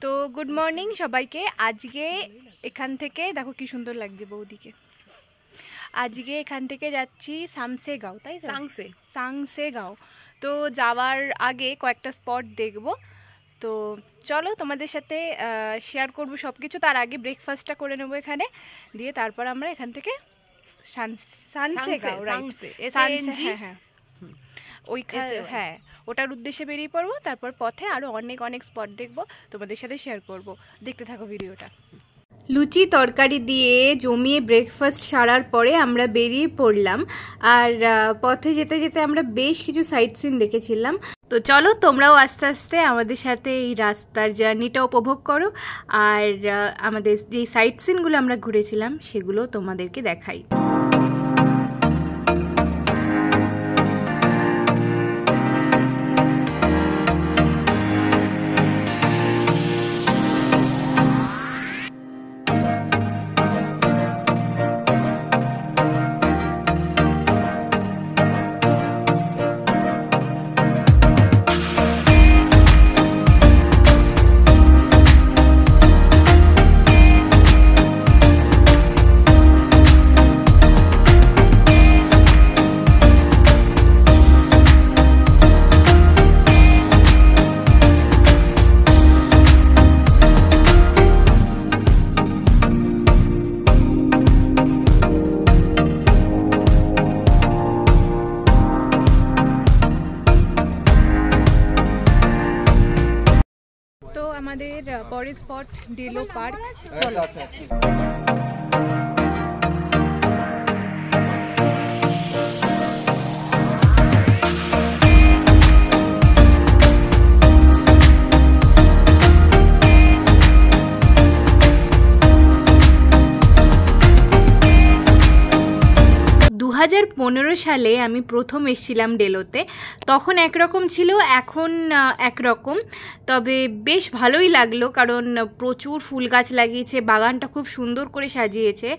তো good morning সবাইকে। আজকে এখান থেকে দেখো কি সুন্দর লাগছে বৌদিকে। আজকে এখান থেকে যাচ্ছি সামসেগাঁও, তাই তো? সাংসেগাঁও। তো যাওয়ার আগে কয়েকটা স্পট দেখব, তো চলো তোমাদের সাথে শেয়ার করব সব কিছু। তার আগে ব্রেকফাস্টটা করে নেবো এখানে, দিয়ে তারপর আমরা এখান থেকে সানসেগাঁও হ্যাঁ ওইখানে হ্যাঁ ওটার উদ্দেশ্যে বেরিয়ে পড়বো। তারপর পথে আরও অনেক স্পট দেখবো, তোমাদের সাথে শেয়ার করব। দেখতে থাকো ভিডিওটা। লুচি তরকারি দিয়ে জমিয়ে ব্রেকফাস্ট সারার পরে আমরা বেরিয়ে পড়লাম। আর পথে যেতে যেতে আমরা বেশ কিছু সাইট সিন দেখেছিলাম। তো চলো তোমরাও আস্তে আস্তে আমাদের সাথে এই রাস্তার জার্নিটা উপভোগ করো, আর আমাদের যে সাইট সিনগুলো আমরা ঘুরেছিলাম সেগুলো তোমাদেরকে দেখাই। আমাদের পরের স্পট ডেলো পার্ক, চলো। 2015 সালে আমি প্রথম এসেছিলাম ডেলোতে। তখন একরকম ছিল, এখন একরকম। তবে বেশ ভালোই লাগলো, কারণ প্রচুর ফুল গাছ লাগিয়েছে, বাগানটা খুব সুন্দর করে সাজিয়েছে।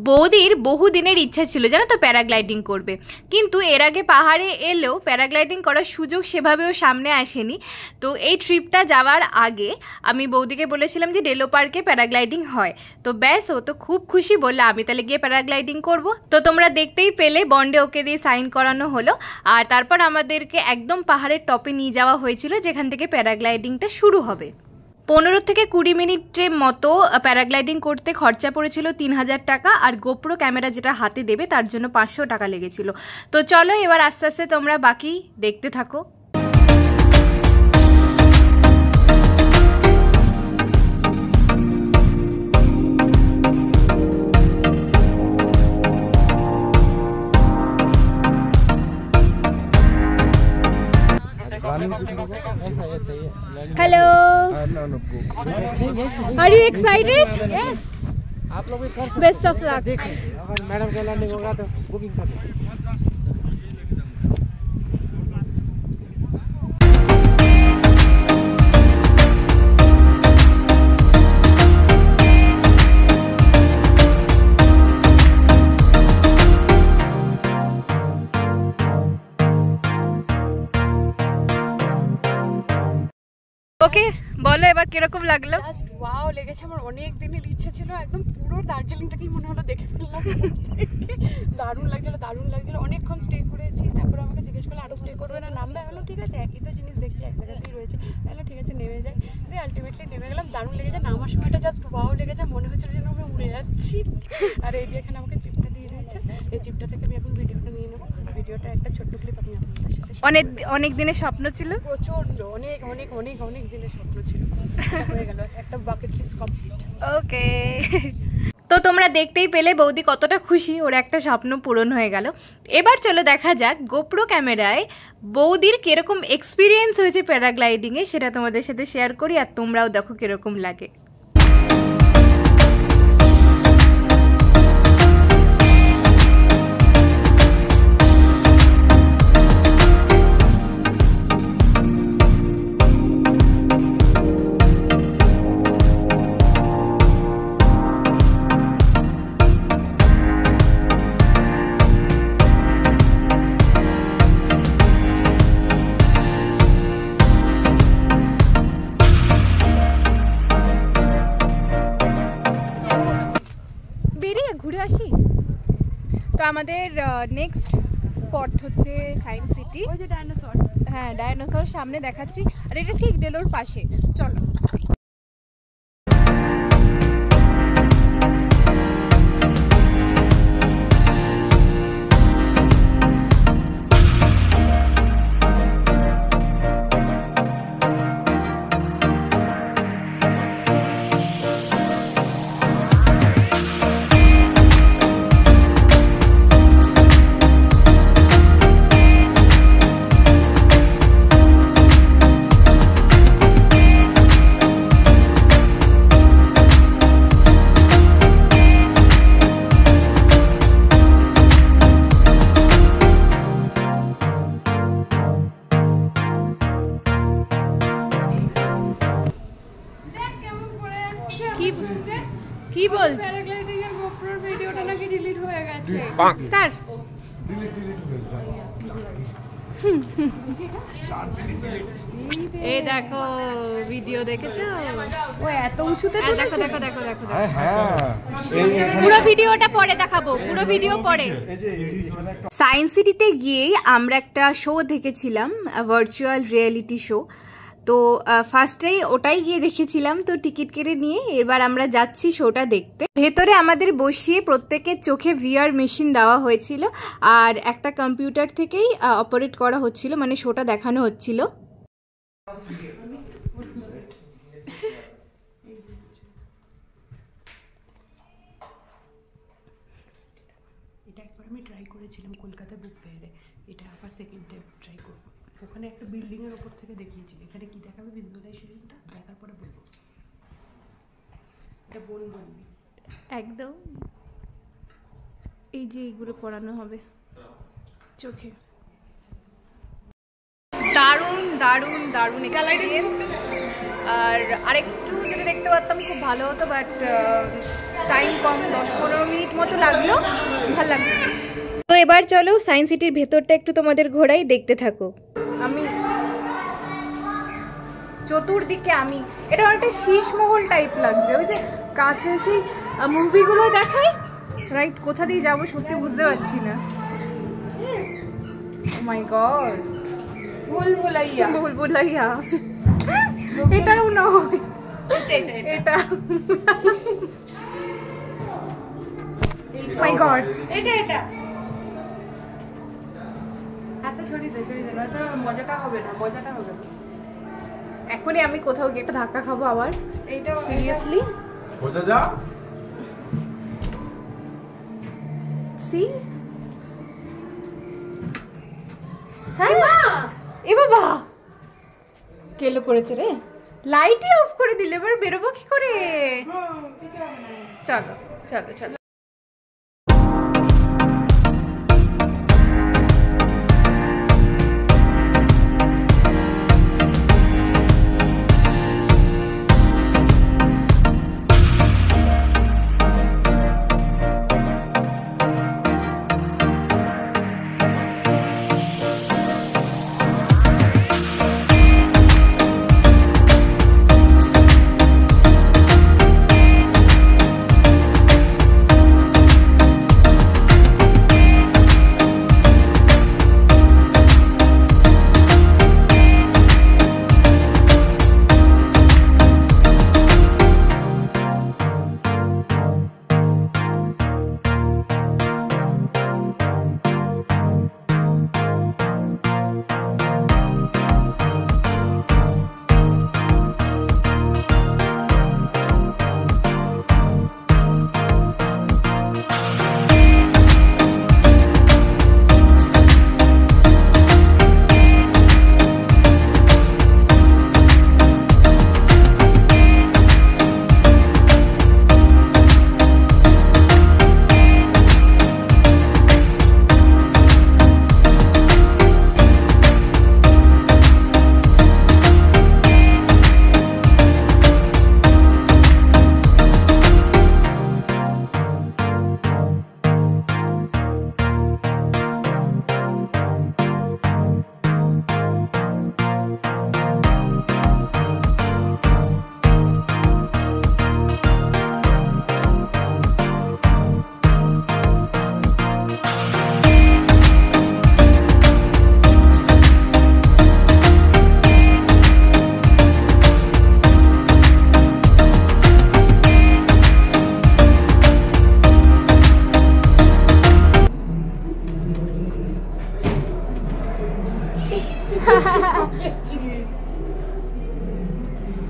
বৌদির বহুদিনের ইচ্ছা ছিল জানো তো প্যারাগ্লাইডিং করবে, কিন্তু এর আগে পাহাড়ে এলেও প্যারাগ্লাইডিং করার সুযোগ সেভাবেও সামনে আসেনি। তো এই ট্রিপটা যাওয়ার আগে আমি বৌদিকে বলেছিলাম যে ডেলো পার্কে প্যারাগ্লাইডিং হয়, তো ব্যাস ও তো খুব খুশি, বললে আমি তাহলে গিয়ে প্যারাগ্লাইডিং করব। তো তোমরা দেখতেই পেলে বন্ডে ওকে দিয়ে সাইন করানো হলো, আর তারপর আমাদেরকে একদম পাহাড়ের টপে নিয়ে যাওয়া হয়েছিল, যেখান থেকে প্যারাগ্লাইডিংটা শুরু হবে। 15 থেকে 20 মিনিটের মতো প্যারাগ্লাইডিং করতে খরচা পড়েছিল 3000 টাকা, আর গোপ্রো ক্যামেরা যেটা হাতে দেবে তার জন্য 500 টাকা লেগেছিল। তো চলো এবার আস্তে আস্তে তোমরা বাকি দেখতে থাকো। Hello. Are you excited? Yes. Best of luck. Madam का लैंडिंग होगा तो बुकिंग कर दो। ওকে বলো এবার কিরকম লাগলো? জাস্ট ওয়াও লেগেছে। আমার অনেক দিনের ইচ্ছা ছিল, একদম পুরো দার্জিলিংটাকেই মনে হলো দেখে ফেললাম। দারুণ লাগছিল। অনেকক্ষণ স্টে করেছি। তারপরে আমাকে জিজ্ঞেস করলো আরও স্টে করবে না, নামবে? হলো ঠিক আছে, একই তো জিনিস দেখছি, এক জায়গাতেই রয়েছে। তাহলে ঠিক আছে নেমে যাই। দিয়ে আলটিমেটলি নেমে গেলাম। দারুণ লেগেছে। নামার সময়টা জাস্ট ওয়াও লেগেছে, মনে হচ্ছিল যেন আমরা উড়ে যাচ্ছি। আর এই যে এখানে আমাকে জিপটা দিয়ে দিয়েছে, এই জিপটা থেকে আমি এখন ভিডিওটা নিয়ে নেবো। ভিডিওটা একটা ছোট্ট ক্লিপ আমি আপনাদের সাথে। অনেক দিনের স্বপ্ন ছিল, প্রচন্ড অনেক দিনের স্বপ্ন ছিল, হয়ে গেল। একটা বাকেট লিস্ট কমপ্লিট। ওকে তো তোমরা দেখতেই পেলে বৌদি কতটা খুশি, ওর একটা স্বপ্ন পূরণ হয়ে গেল। এবার চলো দেখা যাক গোপ্রো ক্যামেরায় বৌদির কিরকম এক্সপিরিয়েন্স হয়েছে প্যারাগ্লাইডিংয়ে, সেটা তোমাদের সাথে শেয়ার করি আর তোমরাও দেখো কিরকম লাগে। ঘুরে আসি। তো আমাদের নেক্সট স্পট হচ্ছে সায়েন্স সিটি। ওই যে ডাইনোসর, হ্যাঁ ডাইনোসর সামনে দেখাচ্ছি, আর এটা ঠিক ডেলোর পাশে। চলো। কি বলছ? প্যারাগ্লাইডিং এর গোপ্রোর ভিডিওটা নাকি ডিলিট হয়ে গেছে। তার এই দেখো ভিডিও দেখেছো? ও এত উঁচুতে দেখো দেখো দেখো দেখো। হ্যাঁ পুরো ভিডিওটা পরে দেখাবো, পুরো ভিডিও পরে। সায়েন্স সিটিতে গিয়ে আমরা একটা শো দেখেছিলাম, ভার্চুয়াল রিয়েলিটি শো। তো ফার্স্টেই ওটাই গিয়ে দেখেছিলাম, তো টিকিট কেটে নিয়ে এবার আমরা যাচ্ছি শোটা দেখতে। ভেতরে আমাদের বসিয়ে প্রত্যেকের চোখে ভিআর মেশিন দেওয়া হয়েছিল, আর একটা কম্পিউটার থেকেই অপারেট করা হচ্ছিল, মানে শোটা দেখানো হচ্ছিল। এটা একবার আমি ট্রাই করেছিলাম কলকাতা বুক ফেয়ারে, এটা আবার সেকেন্ড টাইম ট্রাই করব। ওখানে একটা বিল্ডিং এর উপর থেকে দেখিয়েছিল, এখানে কি দেখাবে ভিজুয়ালাইজেশনটা দেখার পরে বলবো। এটা বলবি একদম। এই যে এইগুলো পড়ানো হবে চোখে। দারুণ দারুণ দারুণ এক্সপেরিয়েন্স। আর আরেকটু যদি দেখতে পারতাম খুব ভালো হতো, বাট টাইম কম, 10-15 মিনিট মতো লাগলো, ভালো লাগলো। তো এবার চলো সায়েন্স সিটির ভেতরটা একটু তোমাদের ঘোরাই, দেখতে থাকো। আমি চতুর্দিকে আমি এটা অনেকটা শীষমহল টাইপ লাগছে, ওই যে কাছে সেই মুভিগুলো দেখায়, রাইট? কোথা দিয়ে যাবো সত্যি বুঝতে পারছি না। ও মাই গড, ভুলভুলাইয়া ভুলভুলাইয়া। এটাও নয়, এটা মাই গড, এটা এটা হাতে সরিয়ে দে নয়তো মজাটা হবে না, মজাটা হবে না। এখনই আমি কোথাও গিয়ে একটা ধাক্কা খাবো আবার। এইটা সিরিয়াসলি বোঝা যা। সি হ্যাঁ এ বাবা, কেলো করেছে রে, লাইটই অফ করে দিলে, এবার বেরোবো কি করে? চলো চলো চলো।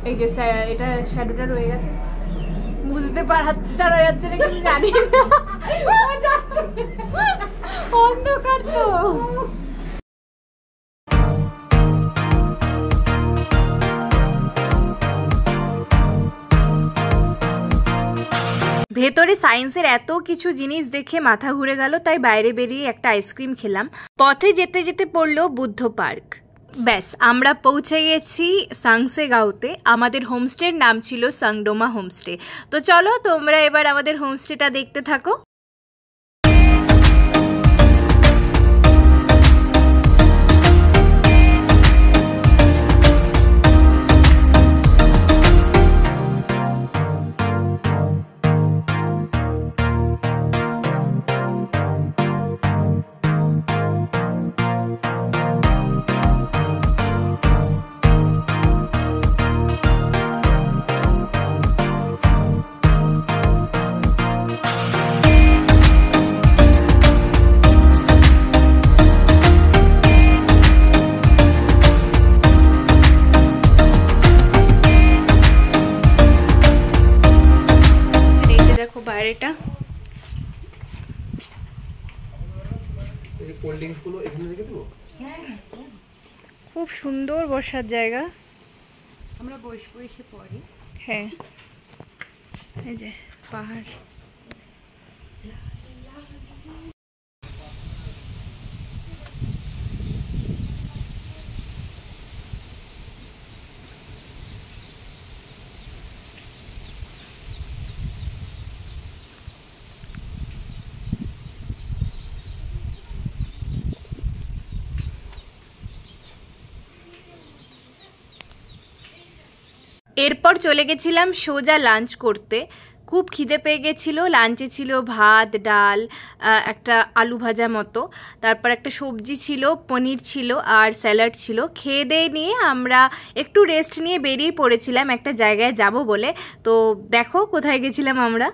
এই যে এটা শ্যাডোটা রয়ে গেছে, বুঝতে পারা যাচ্ছে না কিন্তু জানি না, অন্ধকার তো। ভেতরে সায়েন্সের এত কিছু জিনিস দেখে মাথা ঘুরে গেল, তাই বাইরে বেরিয়ে একটা আইসক্রিম খেলাম। পথে যেতে যেতে পড়লো বুদ্ধ পার্ক। ব্যাস আমরা পৌঁছে গেছি সাংসেগাঁওতে। আমাদের হোমস্টের নাম ছিল সাংডোমা হোমস্টে। তো চলো তোমরা এবার আমাদের হোমস্টেটা দেখতে থাকো। বাইরেটা খুব সুন্দর বসার জায়গা। আমরা বসবো এসে পরে। হ্যাঁ, এই যে পাহাড়। এরপর চলে গেছিলাম সোজা লাঞ্চ করতে। খুব খিদে পেয়ে গেছিলো। লাঞ্চে ছিল ভাত, ডাল, একটা আলু ভাজা মতো, তারপর একটা সবজি ছিল, পনির ছিল আর স্যালাড ছিল। খেয়ে দিয়ে নিয়ে আমরা একটু রেস্ট নিয়ে বেরিয়ে পড়েছিলাম একটা জায়গায় যাব বলে। তো দেখো কোথায় গেছিলাম আমরা।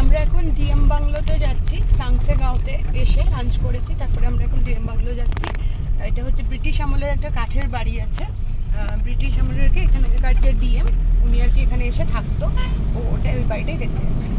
আমরা এখন ডিএম বাংলোতে যাচ্ছি। সাংসেগাঁওতে এসে লাঞ্চ করেছি, তারপরে আমরা এখন ডিএম বাংলো যাচ্ছি। এটা হচ্ছে ব্রিটিশ আমলের একটা কাঠের বাড়ি আছে। ব্রিটিশ আমলের এখানকার যে ডিএম, উনি আর কি এখানে এসে থাকতো। ওটা ওই বাড়িটাই দেখতে যাচ্ছি।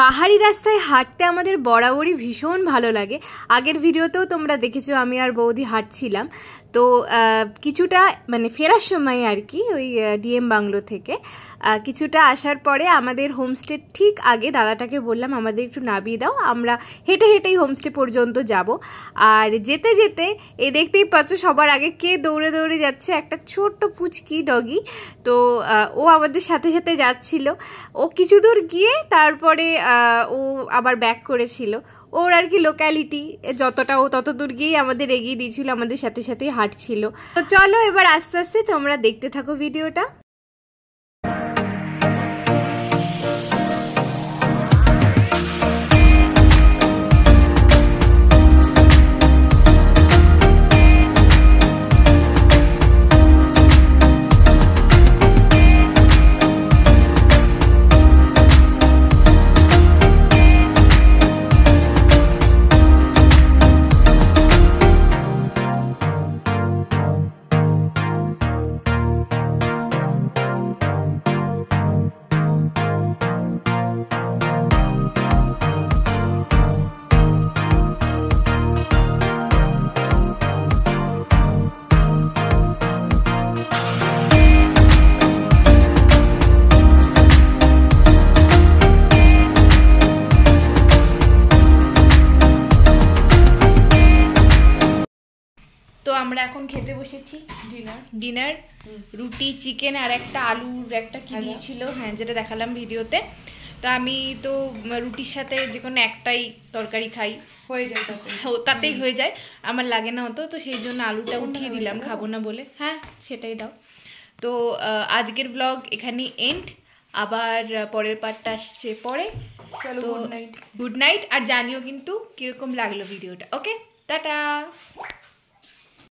পাহাড়ি রাস্তায় হাঁটতে আমাদের বরাবরই ভীষণ ভালো লাগে। আগের ভিডিওতেও তোমরা দেখেছো আমি আর বৌদি হাঁটছিলাম। তো কিছুটা মানে ফেরার সময় আর কি ওই ডিএম বাংলো থেকে কিছুটা আসার পরে আমাদের হোমস্টে ঠিক আগে দাদাটাকে বললাম আমাদের একটু নামিয়ে দাও, আমরা হেঁটে হেঁটেই হোমস্টে পর্যন্ত যাব। আর যেতে যেতে দেখতেই পাচ্ছ সবার আগে কে দৌড়ে দৌড়ে যাচ্ছে, একটা ছোট্ট পুচকি ডগি। তো ও আমাদের সাথে সাথে যাচ্ছিল। ও কিছু দূর গিয়ে তারপরে ও আবার ব্যাক করেছিল। ওর আর কি লোক্যালিটি যতটা ও তত দূর গিয়েই আমাদের এগিয়ে দিয়েছিল, আমাদের সাথে সাথেই হাঁটছিল। তো চলো এবার আস্তে আস্তে তোমরা দেখতে থাকো ভিডিওটা। তো আমরা এখন খেতে বসেছি ডিনার রুটি চিকেন আর একটা আলুর একটা কি দিয়েছিল, হ্যাঁ যেটা দেখালাম ভিডিওতে। তো আমি তো রুটির সাথে যে কোনো একটাই তরকারি খাই, হয়ে যায় তাতেই হয়ে যায়, আমার লাগে না হতো। তো সেই জন্য আলুটা উঠিয়ে দিলাম খাবো না বলে। হ্যাঁ সেটাই দাও। তো আজকের ব্লগ এখানেই এন্ড, আবার পরের পার্টটা আসছে পরে। চলো গুড নাইট। আর জানিও কিন্তু কিরকম লাগলো ভিডিওটা। ওকে টাটা।